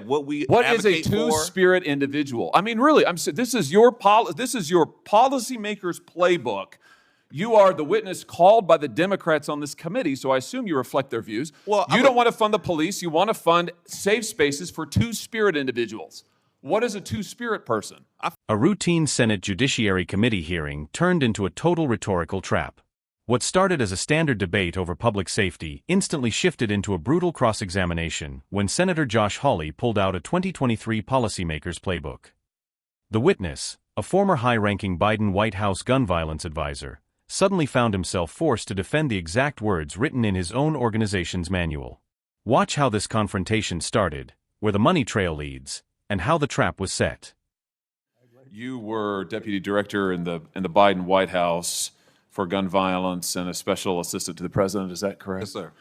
What is a two-spirit individual? I mean, really, this is your policymaker's playbook. You are the witness called by the Democrats on this committee, so I assume you reflect their views. Well, you don't want to fund the police. You want to fund safe spaces for two-spirit individuals. What is a two-spirit person? A routine Senate Judiciary Committee hearing turned into a total rhetorical trap. What started as a standard debate over public safety instantly shifted into a brutal cross-examination when Senator Josh Hawley pulled out a 2023 policymaker's playbook. The witness, a former high-ranking Biden White House gun violence advisor, suddenly found himself forced to defend the exact words written in his own organization's manual. Watch how this confrontation started, where the money trail leads, and how the trap was set. You were deputy director in the Biden White House for gun violence and a special assistant to the president. Is that correct? Yes, sir.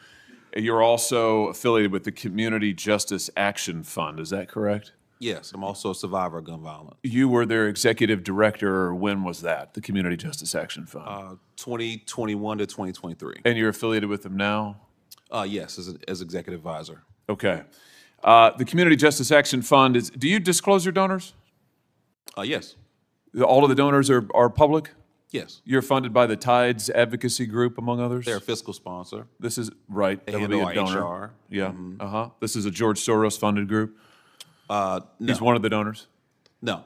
You're also affiliated with the Community Justice Action Fund. Is that correct? Yes, I'm also a survivor of gun violence. You were their executive director. When was that, the Community Justice Action Fund? 2021 to 2023. And you're affiliated with them now? Yes, as executive advisor. Okay. The Community Justice Action Fund, do you disclose your donors? Yes. All of the donors are public? Yes. You're funded by the Tides Advocacy Group, among others? They're a fiscal sponsor. This is, right. They handle our HR. Yeah. Mm-hmm. This is a George Soros-funded group? No. He's one of the donors? No.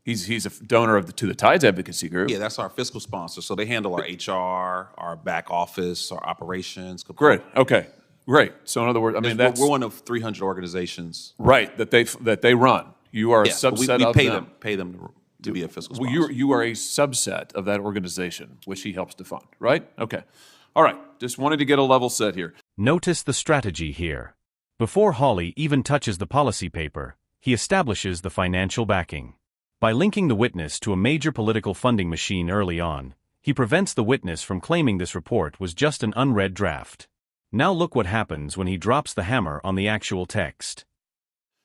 He's a donor to the Tides Advocacy Group? Yeah, that's our fiscal sponsor. So they handle our HR, our back office, our operations. Great. Okay. Great. So in other words, we're one of 300 organizations. Right, that they run. You are a subset of them. We pay them to be a fiscal sponsor. Well, you are a subset of that organization, which he helps to fund, right? Okay. All right. Just wanted to get a level set here. Notice the strategy here. Before Hawley even touches the policy paper, he establishes the financial backing. By linking the witness to a major political funding machine early on, he prevents the witness from claiming this report was just an unread draft. Now look what happens when he drops the hammer on the actual text.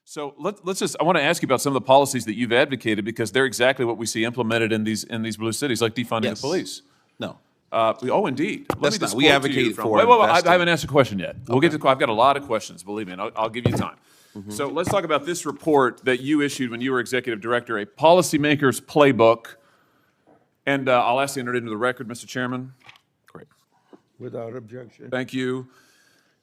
So I want to ask you about some of the policies that you've advocated, because they're exactly what we see implemented in these blue cities, like defunding the police. No. Indeed. That's not. We advocate for. Wait, I haven't asked a question yet. We'll get to. I've got a lot of questions. Believe me, and I'll give you time. Mm-hmm. So let's talk about this report that you issued when you were executive director, a policymaker's playbook. And I'll ask you to enter it into the record, Mr. Chairman. Great. Without objection. Thank you.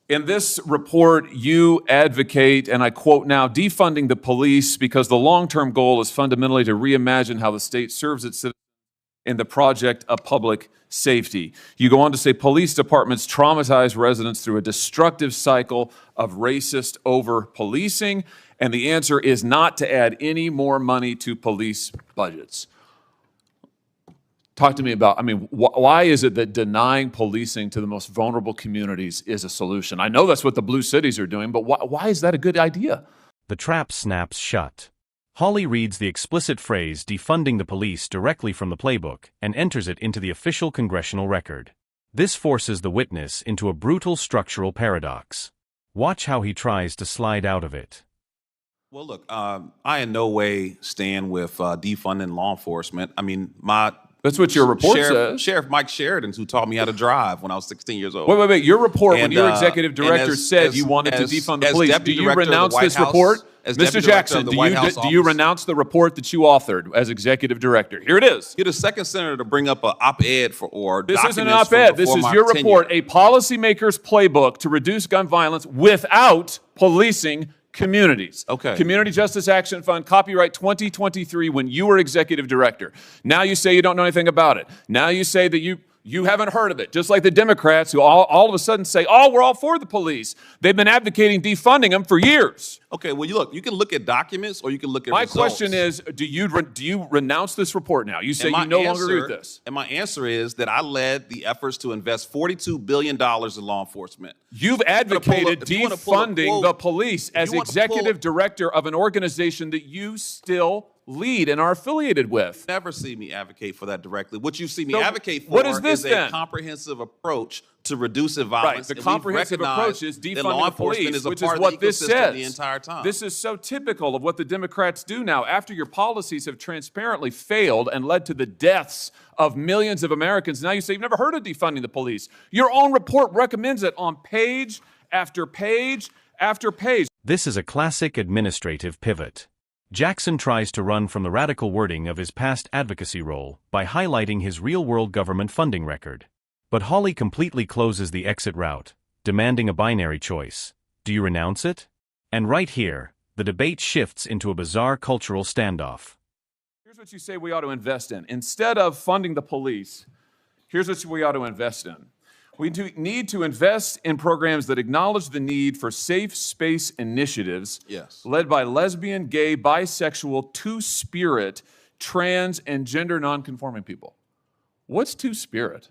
In this report, you advocate, and I quote now, defunding the police because the long-term goal is fundamentally to reimagine how the state serves its citizens in the project of public safety. You go on to say police departments traumatize residents through a destructive cycle of racist over-policing, and the answer is not to add any more money to police budgets. Talk to me about, why is it that denying policing to the most vulnerable communities is a solution? I know that's what the blue cities are doing, but why is that a good idea? The trap snaps shut. Hawley reads the explicit phrase defunding the police directly from the playbook and enters it into the official congressional record. This forces the witness into a brutal structural paradox. Watch how he tries to slide out of it. Well, look, I in no way stand with defunding law enforcement. That's what your report says. Sheriff Mike Sheridan, who taught me how to drive when I was 16 years old. Wait. Your report, when your executive director said you wanted to defund the police, do you renounce this report? Mr. Jackson, do you renounce the report that you authored as executive director? Here it is. You're the second senator to bring up an op-ed This isn't an op-ed. This is your report, a policymaker's playbook to reduce gun violence without policing communities. Okay. Community Justice Action Fund, copyright 2023, when you were executive director. Now you say you don't know anything about it. Now you say that you haven't heard of it, just like the Democrats who all of a sudden say, we're all for the police. They've been advocating defunding them for years. Okay, well, you can look at documents or you can look at results. My question is, do you renounce this report now? You say you no longer agree with this. And my answer is that I led the efforts to invest $42 billion in law enforcement. You've advocated defunding the police as executive director of an organization that you still lead and are affiliated with. Never see me advocate for that directly. What you see me advocate for is a comprehensive approach to reducing violence. Right, the comprehensive approach is defunding the police, which is what this says. The entire time. This is so typical of what the Democrats do now. After your policies have transparently failed and led to the deaths of millions of Americans, now you say you've never heard of defunding the police. Your own report recommends it on page after page after page. This is a classic administrative pivot. Jackson tries to run from the radical wording of his past advocacy role by highlighting his real-world government funding record. But Hawley completely closes the exit route, demanding a binary choice. Do you renounce it? And right here, the debate shifts into a bizarre cultural standoff. Here's what you say we ought to invest in. Instead of funding the police, here's what we ought to invest in. We need to invest in programs that acknowledge the need for safe space initiatives led by lesbian, gay, bisexual, two-spirit, trans, and gender nonconforming people. What's two-spirit?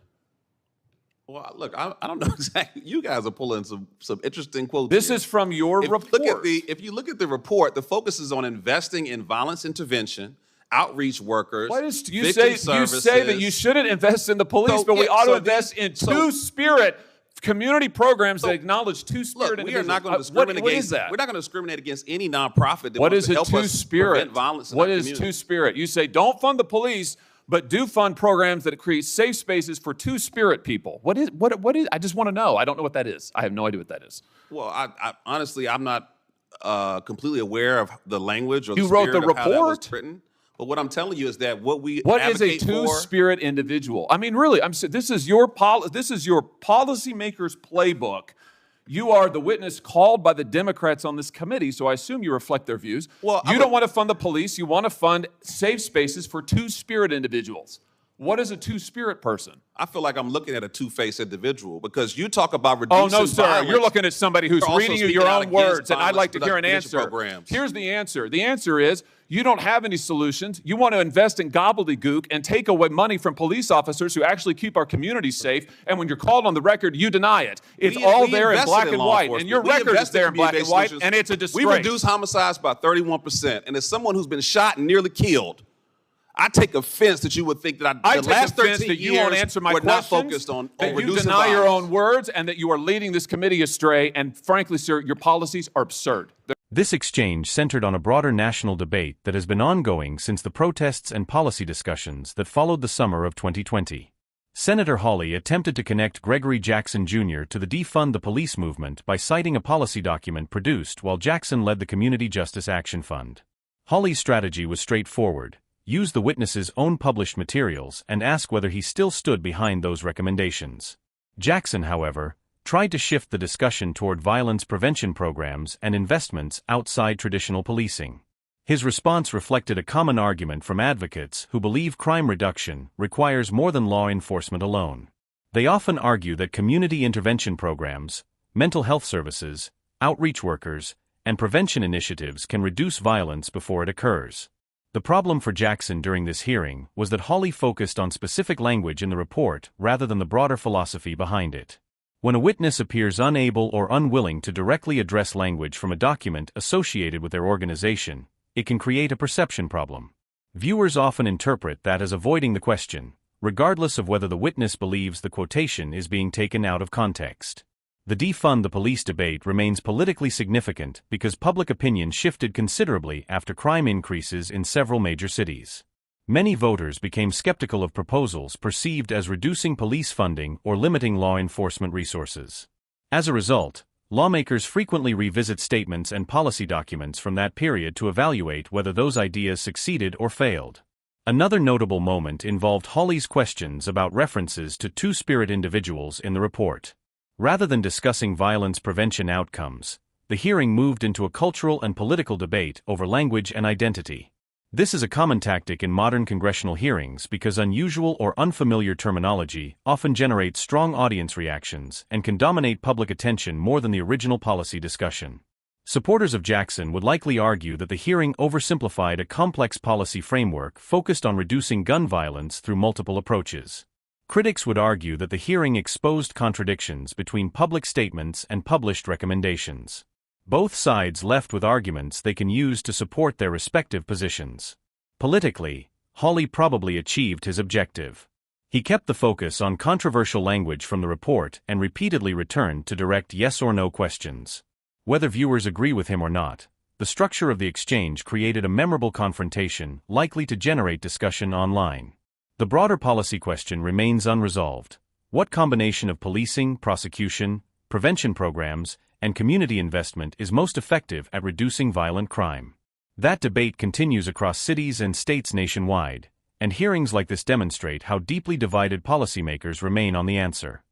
Well, look, I don't know exactly. You guys are pulling some interesting quotes. This here. is from your report. If you look at the report, the focus is on investing in violence intervention, outreach workers. You say that you shouldn't invest in the police, but we ought to invest in two-spirit community programs that acknowledge two-spirit individuals. We are not going to discriminate what is that? We're not going to discriminate against any nonprofit that what wants is to a help us prevent violence in our community. What is two-spirit? You say don't fund the police, but do fund programs that create safe spaces for two-spirit people. What is? I just want to know. I don't know what that is. I have no idea what that is. Well, I honestly, I'm not completely aware of the language or the spirit spirit of how that was report? written. But what I'm telling you is that what is a two-spirit individual? I mean, really, this is your policymaker's playbook. You are the witness called by the Democrats on this committee, so I assume you reflect their views. Well, you don't want to fund the police. You want to fund safe spaces for two-spirit individuals. What is a two-spirit person? I feel like I'm looking at a two-faced individual because you talk about reducing violence. Oh, no, sir. Violence. You're looking at somebody who's reading you your own words, and I'd like to hear an answer. Programs. Here's the answer. The answer is you don't have any solutions. You want to invest in gobbledygook and take away money from police officers who actually keep our communities safe, and when you're called on the record, you deny it. It's all there in black and white, and your record is there in black and white, and it's a disgrace. We reduced homicides by 31%, and as someone who's been shot and nearly killed, I take offense that you would think that the last 13 years you won't answer my we're not focused on that reducing you deny violence. your own words, and that you are leading this committee astray, and frankly, sir, your policies are absurd. This exchange centered on a broader national debate that has been ongoing since the protests and policy discussions that followed the summer of 2020. Senator Hawley attempted to connect Gregory Jackson Jr. to the Defund the Police movement by citing a policy document produced while Jackson led the Community Justice Action Fund. Hawley's strategy was straightforward: use the witness's own published materials and ask whether he still stood behind those recommendations. Jackson, however, tried to shift the discussion toward violence prevention programs and investments outside traditional policing. His response reflected a common argument from advocates who believe crime reduction requires more than law enforcement alone. They often argue that community intervention programs, mental health services, outreach workers, and prevention initiatives can reduce violence before it occurs. The problem for Jackson during this hearing was that Hawley focused on specific language in the report rather than the broader philosophy behind it. When a witness appears unable or unwilling to directly address language from a document associated with their organization, it can create a perception problem. Viewers often interpret that as avoiding the question, regardless of whether the witness believes the quotation is being taken out of context. The Defund the Police debate remains politically significant because public opinion shifted considerably after crime increases in several major cities. Many voters became skeptical of proposals perceived as reducing police funding or limiting law enforcement resources. As a result, lawmakers frequently revisit statements and policy documents from that period to evaluate whether those ideas succeeded or failed. Another notable moment involved Hawley's questions about references to two-spirit individuals in the report. Rather than discussing violence prevention outcomes, the hearing moved into a cultural and political debate over language and identity. This is a common tactic in modern congressional hearings because unusual or unfamiliar terminology often generates strong audience reactions and can dominate public attention more than the original policy discussion. Supporters of Jackson would likely argue that the hearing oversimplified a complex policy framework focused on reducing gun violence through multiple approaches. Critics would argue that the hearing exposed contradictions between public statements and published recommendations. Both sides left with arguments they can use to support their respective positions. Politically, Hawley probably achieved his objective. He kept the focus on controversial language from the report and repeatedly returned to direct yes or no questions. Whether viewers agree with him or not, the structure of the exchange created a memorable confrontation likely to generate discussion online. The broader policy question remains unresolved. What combination of policing, prosecution, prevention programs, and community investment is most effective at reducing violent crime. That debate continues across cities and states nationwide, and hearings like this demonstrate how deeply divided policymakers remain on the answer.